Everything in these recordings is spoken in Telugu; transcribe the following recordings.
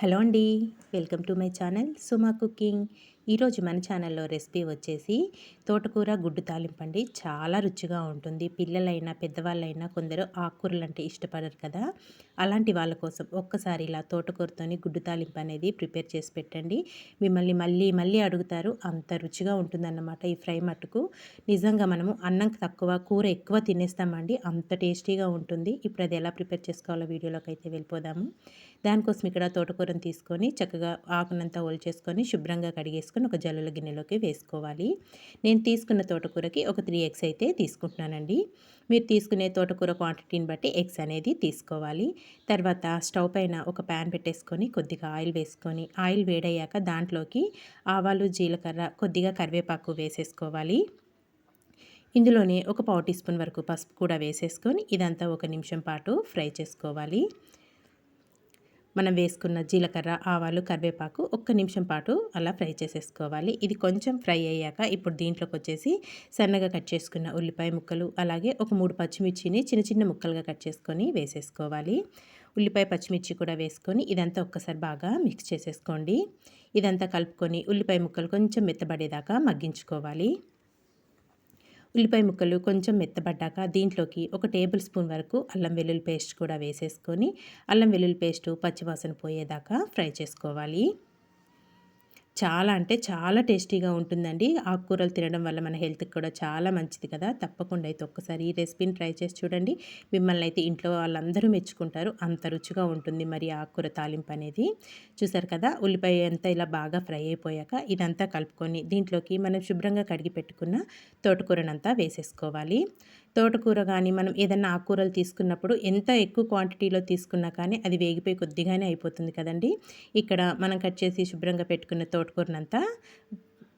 హలో అండి. Welcome to my channel Suma cooking. ఈరోజు మన ఛానల్లో రెసిపీ వచ్చేసి తోటకూర గుడ్డు తాలింపండి. చాలా రుచిగా ఉంటుంది. పిల్లలైనా పెద్దవాళ్ళైనా కొందరు ఆకుకూరలు అంటే ఇష్టపడరు కదా. అలాంటి వాళ్ళ కోసం ఒక్కసారి ఇలా తోటకూరతోని గుడ్డు తాలింపు అనేది ప్రిపేర్ చేసి పెట్టండి. మిమ్మల్ని మళ్ళీ మళ్ళీ అడుగుతారు. అంత రుచిగా ఉంటుందన్నమాట ఈ ఫ్రై మట్టుకు. నిజంగా మనము అన్నం తక్కువ కూర ఎక్కువ తినేస్తామండి. అంత టేస్టీగా ఉంటుంది. ఇప్పుడు అది ఎలా ప్రిపేర్ చేసుకోవాలో వీడియోలోకి అయితే వెళ్ళిపోదాము. దానికోసం ఇక్కడ తోటకూరను తీసుకొని చక్కగా ఆకునంతా ఒలిచేసుకొని శుభ్రంగా కడిగేసుకొని ఒక జల్లుల గిన్నెలోకి వేసుకోవాలి. నేను తీసుకున్న తోటకూరకి ఒక 3 ఎగ్స్ అయితే తీసుకుంటున్నానండి. మీరు తీసుకునే తోటకూర క్వాంటిటీని బట్టి ఎగ్స్ అనేది తీసుకోవాలి. తర్వాత స్టవ్ పైన ఒక ప్యాన్ పెట్టేసుకొని కొద్దిగా ఆయిల్ వేసుకొని ఆయిల్ వేడయ్యాక దాంట్లోకి ఆవాలు, జీలకర్ర, కొద్దిగా కరివేపాకు వేసేసుకోవాలి. ఇందులోనే ఒక పావు టీ స్పూన్ వరకు పసుపు కూడా వేసేసుకొని ఇదంతా ఒక నిమిషం పాటు ఫ్రై చేసుకోవాలి. మనం వేసుకున్న జీలకర్ర, ఆవాలు, కరివేపాకు ఒక్క నిమిషం పాటు అలా ఫ్రై చేసేసుకోవాలి. ఇది కొంచెం ఫ్రై అయ్యాక ఇప్పుడు దీంట్లోకి వచ్చేసి సన్నగా కట్ చేసుకున్న ఉల్లిపాయ ముక్కలు, అలాగే ఒక 3 పచ్చిమిర్చిని చిన్న చిన్న ముక్కలుగా కట్ చేసుకొని వేసేసుకోవాలి. ఉల్లిపాయ, పచ్చిమిర్చి కూడా వేసుకొని ఇదంతా ఒక్కసారి బాగా మిక్స్ చేసేసుకోండి. ఇదంతా కలుపుకొని ఉల్లిపాయ ముక్కలు కొంచెం మెత్తబడేదాకా మగ్గించుకోవాలి. ఉల్లిపాయ ముక్కలు కొంచెం మెత్తబడ్డాక దీంట్లోకి ఒక టేబుల్ స్పూన్ వరకు అల్లం వెల్లుల్లి పేస్ట్ కూడా వేసేసుకొని అల్లం వెల్లుల్లి పేస్టు పచ్చివాసన పోయేదాకా ఫ్రై చేసుకోవాలి. చాలా అంటే చాలా టేస్టీగా ఉంటుందండి. ఆకుకూరలు తినడం వల్ల మన హెల్త్‌కి కూడా చాలా మంచిది కదా. తప్పకుండా అయితే ఒక్కసారి ఈ రెసిపీని ట్రై చేసి చూడండి. మిమ్మల్ని అయితే ఇంట్లో వాళ్ళందరూ మెచ్చుకుంటారు. అంత రుచిగా ఉంటుంది మరి ఆకుకూర తాలింపు అనేది. చూసారు కదా, ఉల్లిపాయ అంతా ఇలా బాగా ఫ్రై అయిపోయాక ఇదంతా కలుపుకొని దీంట్లోకి మనం శుభ్రంగా కడిగి పెట్టుకున్న తోటకూరనంతా వేసేసుకోవాలి. తోటకూర కానీ మనం ఏదన్నా ఆకుకూరలు తీసుకున్నప్పుడు ఎంత ఎక్కువ క్వాంటిటీలో తీసుకున్నా కానీ అది వేగిపోయి కొద్దిగానే అయిపోతుంది కదండీ. ఇక్కడ మనం కట్ చేసి శుభ్రంగా పెట్టుకున్న తోటకూరనంతా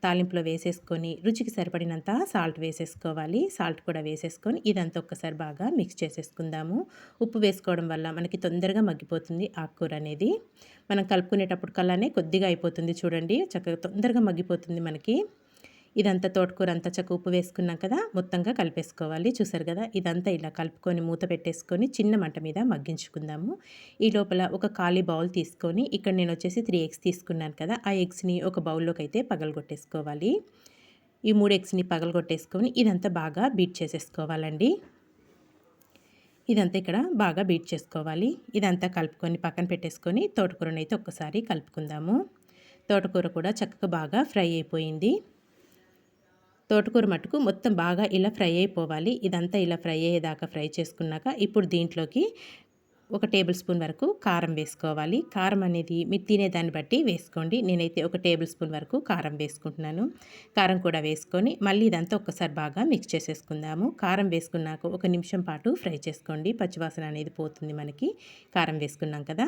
తాలింపులో వేసేసుకొని రుచికి సరిపడినంత సాల్ట్ వేసేసుకోవాలి. సాల్ట్ కూడా వేసేసుకొని ఇదంతా ఒక్కసారి బాగా మిక్స్ చేసేసుకుందాము. ఉప్పు వేసుకోవడం వల్ల మనకి తొందరగా మగ్గిపోతుంది ఆకుకూర అనేది. మనం కలుపుకునేటప్పుడు కల్లానే కొద్దిగా అయిపోతుంది చూడండి. చక్కగా తొందరగా మగ్గిపోతుంది మనకి. ఇదంతా తోటకూర అంతా చక్కగా ఉప్పు వేసుకున్నాం కదా, మొత్తంగా కలిపేసుకోవాలి. చూసారు కదా, ఇదంతా ఇలా కలుపుకొని మూత పెట్టేసుకొని చిన్న మంట మీద మగ్గించుకుందాము. ఈ లోపల ఒక ఖాళీ బౌల్ తీసుకొని ఇక్కడ నేను వచ్చేసి 3 ఎగ్స్ తీసుకున్నాను కదా, ఆ ఎగ్స్ని ఒక బౌల్లోకి అయితే పగలగొట్టేసుకోవాలి. ఈ 3 ఎగ్స్ని పగలగొట్టేసుకొని ఇదంతా బాగా బీట్ చేసేసుకోవాలండి. ఇదంతా ఇక్కడ బాగా బీట్ చేసుకోవాలి. ఇదంతా కలుపుకొని పక్కన పెట్టేసుకొని తోటకూరనైతే ఒక్కసారి కలుపుకుందాము. తోటకూర కూడా చక్కగా బాగా ఫ్రై అయిపోయింది. తోటకూర మట్టుకు మొత్తం బాగా ఇలా ఫ్రై అయిపోవాలి. ఇదంతా ఇలా ఫ్రై అయ్యేదాకా ఫ్రై చేసుకున్నాక ఇప్పుడు దీంట్లోకి ఒక టేబుల్ స్పూన్ వరకు కారం వేసుకోవాలి. కారం అనేది మీరు తినేదాన్ని బట్టి వేసుకోండి. నేనైతే ఒక టేబుల్ స్పూన్ వరకు కారం వేసుకుంటున్నాను. కారం కూడా వేసుకొని మళ్ళీ ఇదంతా ఒక్కసారి బాగా మిక్స్ చేసేసుకుందాము. కారం వేసుకున్నాక ఒక నిమిషం పాటు ఫ్రై చేసుకోండి. పచ్చివాసన అనేది పోతుంది మనకి కారం వేసుకున్నాం కదా.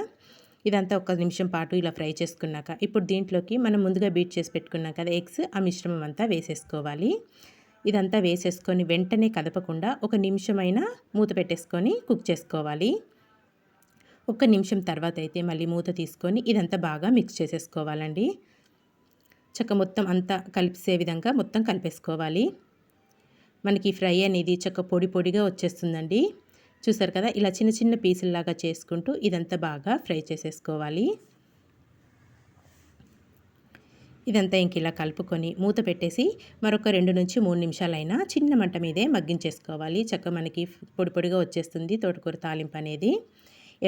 ఇదంతా ఒక నిమిషం పాటు ఇలా ఫ్రై చేసుకున్నాక ఇప్పుడు దీంట్లోకి మనం ముందుగా బీట్ చేసి పెట్టుకున్నాం కదా ఎగ్స్, ఆ మిశ్రమం అంతా వేసేసుకోవాలి. ఇదంతా వేసేసుకొని వెంటనే కదపకుండా ఒక నిమిషమైనా మూత పెట్టేసుకొని కుక్ చేసుకోవాలి. ఒక్క నిమిషం తర్వాత అయితే మళ్ళీ మూత తీసుకొని ఇదంతా బాగా మిక్స్ చేసేసుకోవాలండి. మొత్తం అంతా కలిసే విధంగా మొత్తం కలిపేసుకోవాలి. మనకి ఫ్రై అనేది పొడి పొడిగా వచ్చేస్తుందండి. చూసారు కదా, ఇలా చిన్న చిన్న పీసుల్లాగా చేసుకుంటూ ఇదంతా బాగా ఫ్రై చేసేసుకోవాలి. ఇదంతా ఇంక ఇలా కలుపుకొని మూత పెట్టేసి మరొక 2 నుంచి 3 నిమిషాలైనా చిన్న మంట మీదే మగ్గించేసుకోవాలి. మనకి పొడి పొడిగా వచ్చేస్తుంది తోటకూర తాలింపు అనేది.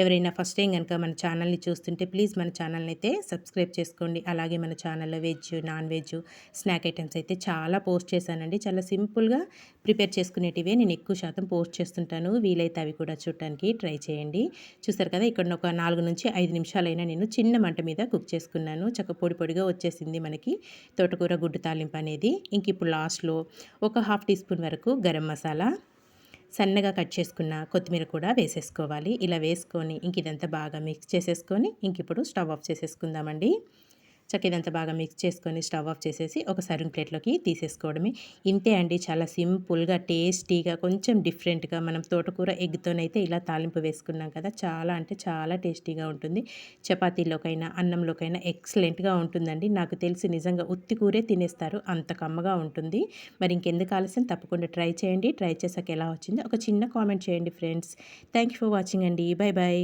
ఎవరైనా ఫస్ట్ టైం కనుక మన ఛానల్ని చూస్తుంటే ప్లీజ్ మన ఛానల్ని అయితే సబ్స్క్రైబ్ చేసుకోండి. అలాగే మన ఛానల్లో veg, non veg, snack items అయితే చాలా పోస్ట్ చేశానండి. చాలా సింపుల్గా ప్రిపేర్ చేసుకునేటివే నేను ఎక్కువ శాతం పోస్ట్ చేస్తుంటాను. వీలైతే అవి కూడా చూడటానికి ట్రై చేయండి. చూసారు కదా, ఇక్కడ ఒక 4 నుంచి 5 నిమిషాలైనా నేను చిన్న మంట మీద కుక్ చేసుకున్నాను. పొడి పొడిగా వచ్చేసింది మనకి తోటకూర గుడ్డు తాలింపు అనేది. ఇంక ఇప్పుడు లాస్ట్లో ఒక హాఫ్ టీ స్పూన్ వరకు గరం మసాలా, సన్నగా కట్ చేసుకున్న కొత్తిమీర కూడా వేసేసుకోవాలి. ఇలా వేసుకొని ఇంక ఇదంతా బాగా మిక్స్ చేసేసుకొని ఇంక ఇప్పుడు స్టవ్ ఆఫ్ చేసేసుకుందామండి. ఇదంతా బాగా మిక్స్ చేసుకొని స్టవ్ ఆఫ్ చేసేసి ఒక సర్వింగ్ ప్లేట్లోకి తీసేసుకోవడమే. ఇంతే అండి, చాలా సింపుల్గా టేస్టీగా కొంచెం డిఫరెంట్గా మనం తోటకూర ఎగ్తోనైతే ఇలా తాలింపు వేసుకున్నాం కదా, చాలా అంటే చాలా టేస్టీగా ఉంటుంది. చపాతీలోకైనా అన్నంలోకైనా ఎక్సలెంట్గా ఉంటుందండి. నాకు తెలిసి నిజంగా ఉత్తి కూరే తినేస్తారు, అంత కమ్మగా ఉంటుంది. మరి ఇంకెందుకు ఆలస్యం, తప్పకుండా ట్రై చేయండి. ట్రై చేసాక ఎలా వచ్చిందో ఒక చిన్న కామెంట్ చేయండి friends. Thank you for watching అండి. Bye bye.